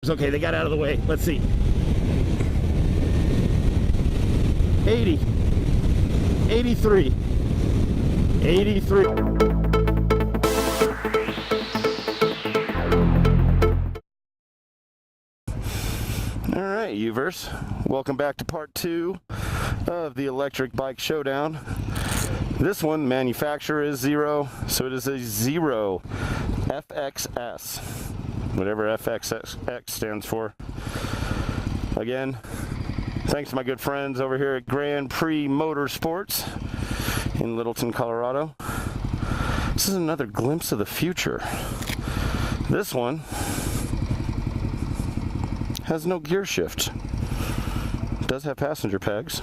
bumps. Okay, they got out of the way. Let's see. 80. 83. 83. All right, Uvers. Welcome back to part 2 of the electric bike showdown. This one, manufacturer is 0, so it is a 0 FXS, whatever FXS stands for. Again, thanks to my good friends over here at GrandPrix Motorsorts in Littleton, Colorado. This is another glimpse of the future. This one has no gear shift. It does have passenger pegs.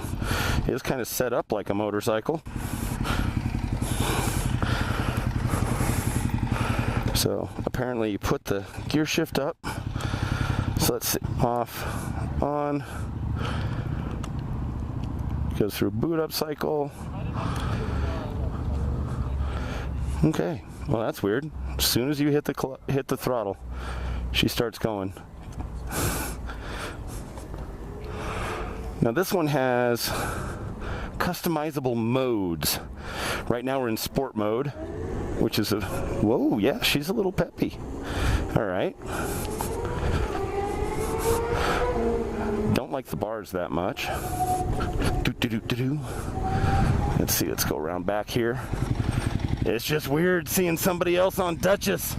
It is kind of set up like a motorcycle. So apparently you put the gear shift up. So let's see, off, on. Goes through boot up cycle. Okay, well that's weird. As soon as you hit the throttle, she starts going. Now this one has customizable modes. Right now we're in sport mode, which is a, whoa, yeah, she's a little peppy. All right. Don't like the bars that much. Let's see, let's go around back here. It's just weird seeing somebody else on Duchess.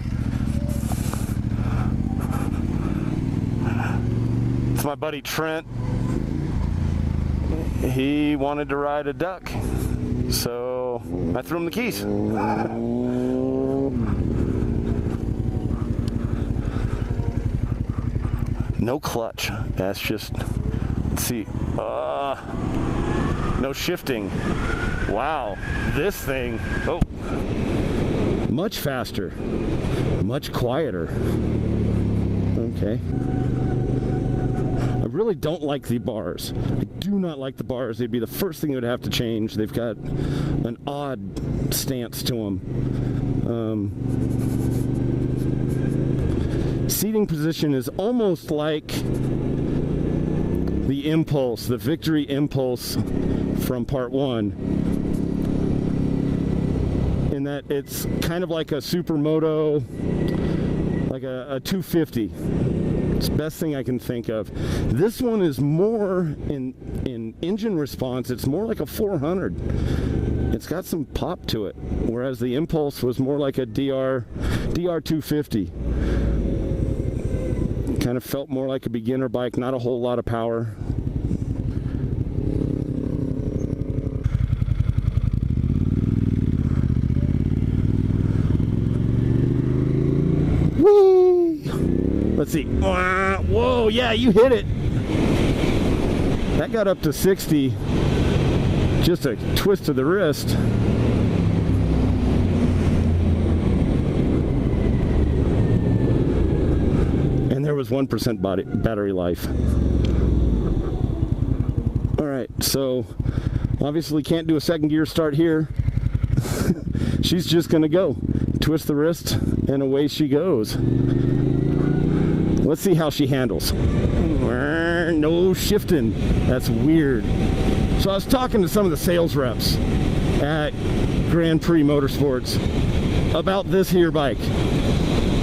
It's my buddy Trent. He wanted to ride a duck, so I threw him the keys. No clutch. That's just, let's see. No shifting. Wow, this thing, oh, much faster, much quieter. Okay. I really don't like the bars. I do not like the bars. They'd be the first thing that would have to change. They've got an odd stance to them. Seating position is almost like the Impulse, the Victory Impulse from part 1, in that it's kind of like a Supermoto, like a 250. It's the best thing I can think of. This one is more in engine response. It's more like a 400. It's got some pop to it, whereas the Impulse was more like a DR 250. Kind of felt more like a beginner bike, not a whole lot of power. Whee! Let's see. Whoa, yeah, you hit it. That got up to 60. Just a twist of the wrist. And there was 1% battery life. All right, so obviously can't do a second gear start here. She's just gonna go. Twist the wrist and away she goes. Let's see how she handles. No shifting. That's weird. So I was talking to some of the sales reps at GrandPrix Motorsorts about this here bike.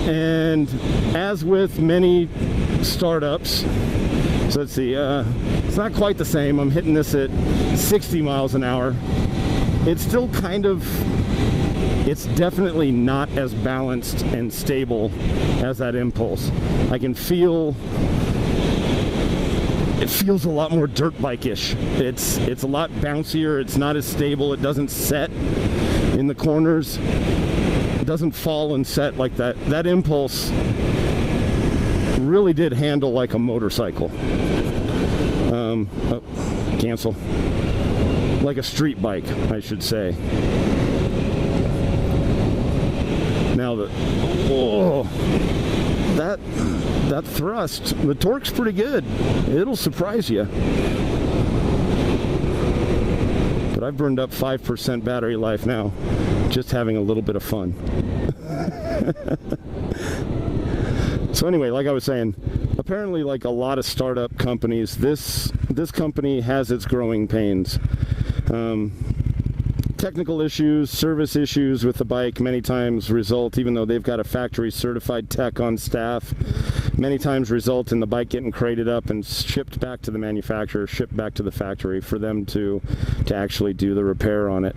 And as with many startups, so let's see, it's not quite the same. I'm hitting this at 60 miles an hour. It's still kind of, it's definitely not as balanced and stable as that Impulse. I can feel, it feels a lot more dirt bike-ish. It's a lot bouncier. It's not as stable. It doesn't set in the corners. It doesn't fall and set like that. That Impulse really did handle like a motorcycle. Oh, cancel. Like a street bike, I should say. Now that thrust, the torque's pretty good. It'll surprise you. But I've burned up 5% battery life now, just having a little bit of fun. So anyway, like I was saying, apparently, like a lot of startup companies, this company has its growing pains. Technical issues, service issues with the bike many times result, even though they've got a factory certified tech on staff, many times result in the bike getting crated up and shipped back to the manufacturer, shipped back to the factory for them to actually do the repair on it.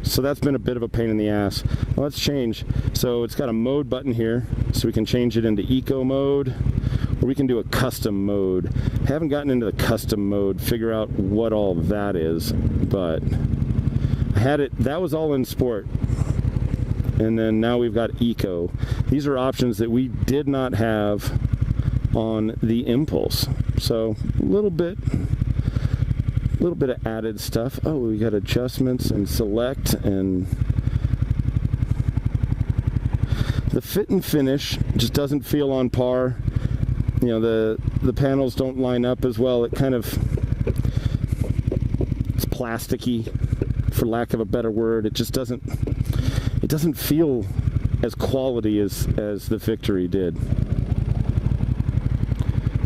So that's been a bit of a pain in the ass. Well, let's change. So it's got a mode button here, so we can change it into eco mode, or we can do a custom mode. Haven't gotten into the custom mode, figure out what all that is, but I had it, that was all in sport. And then now we've got eco. These are options that we did not have on the Impulse. So a little bit of added stuff. Oh, we got adjustments and select, and the fit and finish just doesn't feel on par. You know, the panels don't line up as well. It kind of, it's plasticky, for lack of a better word. It just doesn't feel as quality as the Victory did.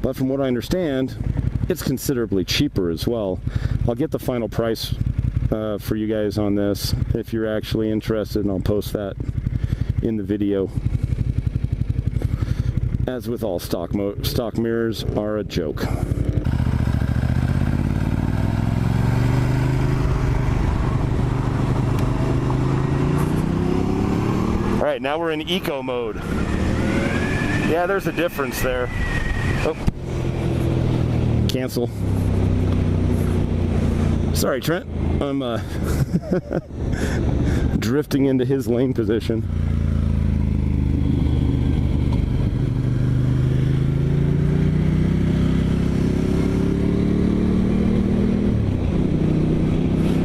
But from what I understand, it's considerably cheaper as well. I'll get the final price for you guys on this if you're actually interested, and I'll post that in the video. As with all stock mirrors are a joke. All right, now we're in eco mode. Yeah, there's a difference there. Oh, cancel. Sorry, Trent. I'm drifting into his lane position.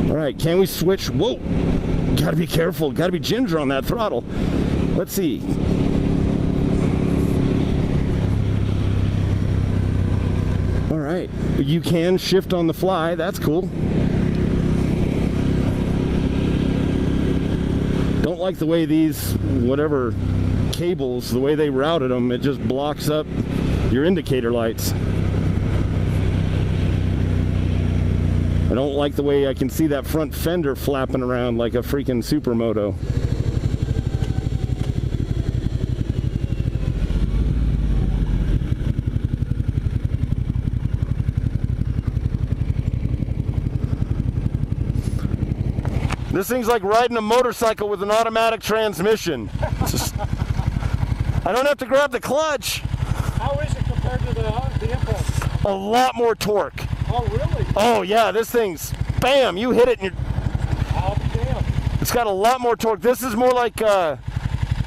All right, can we switch? Whoa! Gotta be careful. Gotta be ginger on that throttle. Let's see. All right, you can shift on the fly. That's cool. Don't like the way these, whatever cables, the way they routed them, it just blocks up your indicator lights. I don't like the way I can see that front fender flapping around like a freaking supermoto. This thing's like riding a motorcycle with an automatic transmission. I don't have to grab the clutch. How is it compared to the Impulse? A lot more torque. Oh, really? Oh, yeah, this thing's, bam, you hit it and you're... Oh, damn. It's got a lot more torque. This is more like, you know,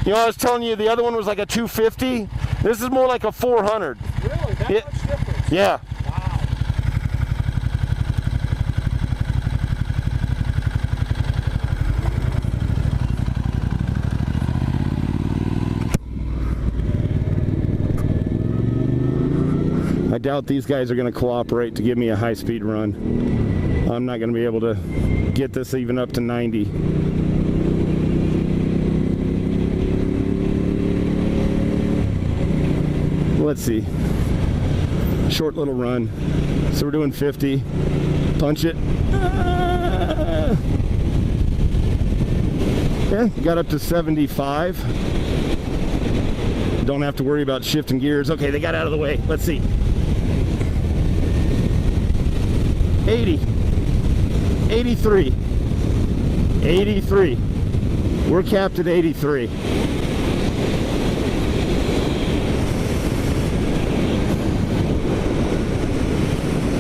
I was telling you the other one was like a 250. This is more like a 400. Really? That much difference? Yeah. Wow. I doubt these guys are going to cooperate to give me a high-speed run. I'm not going to be able to get this even up to 90. Let's see. Short little run. So we're doing 50. Punch it. Yeah, got up to 75. Don't have to worry about shifting gears. Okay, they got out of the way. Let's see. 80, 83, 83. We're capped at 83.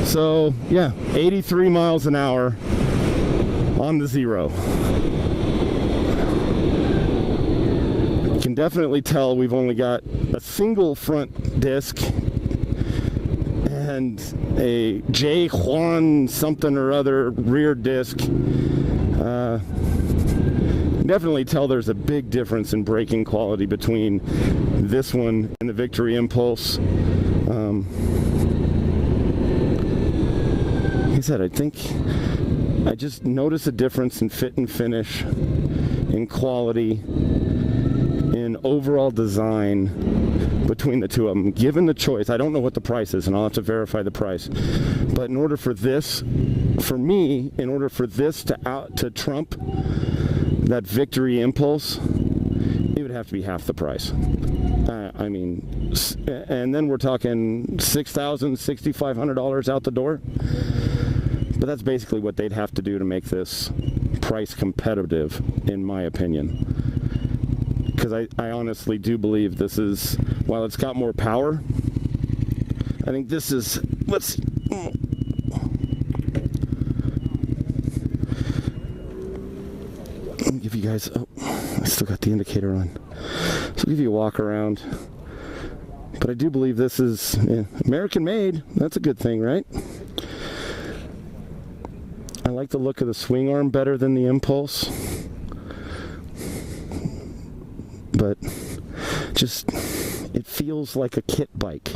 So yeah, 83 miles an hour on the zero. You can definitely tell we've only got a single front disc and a J. Juan something or other rear disc. Definitely tell there's a big difference in braking quality between this one and the Victory Impulse. Like I said, I think I just notice a difference in fit and finish, in quality, in overall design between the two of them, given the choice, I don't know what the price is, and I'll have to verify the price. But in order for this, for me, in order for this to trump that Victory Impulse, it would have to be half the price. I mean, and then we're talking $6,000, $6,500 out the door. But that's basically what they'd have to do to make this price competitive, in my opinion. Because I honestly do believe this is, while it's got more power, I think this is, let me give you guys, oh, I still got the indicator on. So I'll give you a walk around. But I do believe this is American made. That's a good thing, right? I like the look of the swing arm better than the Impulse. But just, it feels like a kit bike.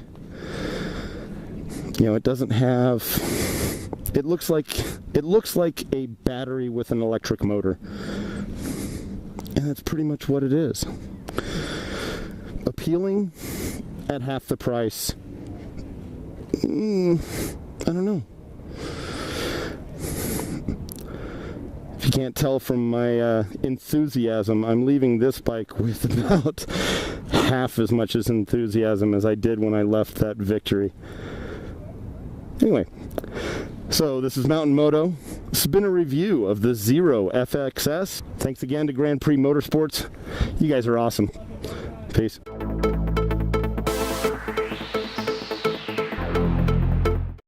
You know, it doesn't have, it looks like a battery with an electric motor. And that's pretty much what it is. Appealing at half the price. I don't know. If you can't tell from my enthusiasm, I'm leaving this bike with about half as much as enthusiasm as I did when I left that Victory. Anyway, so this is MtnMoto. This has been a review of the Zero FXS. Thanks again to GrandPrix Motorsorts. You guys are awesome. Peace.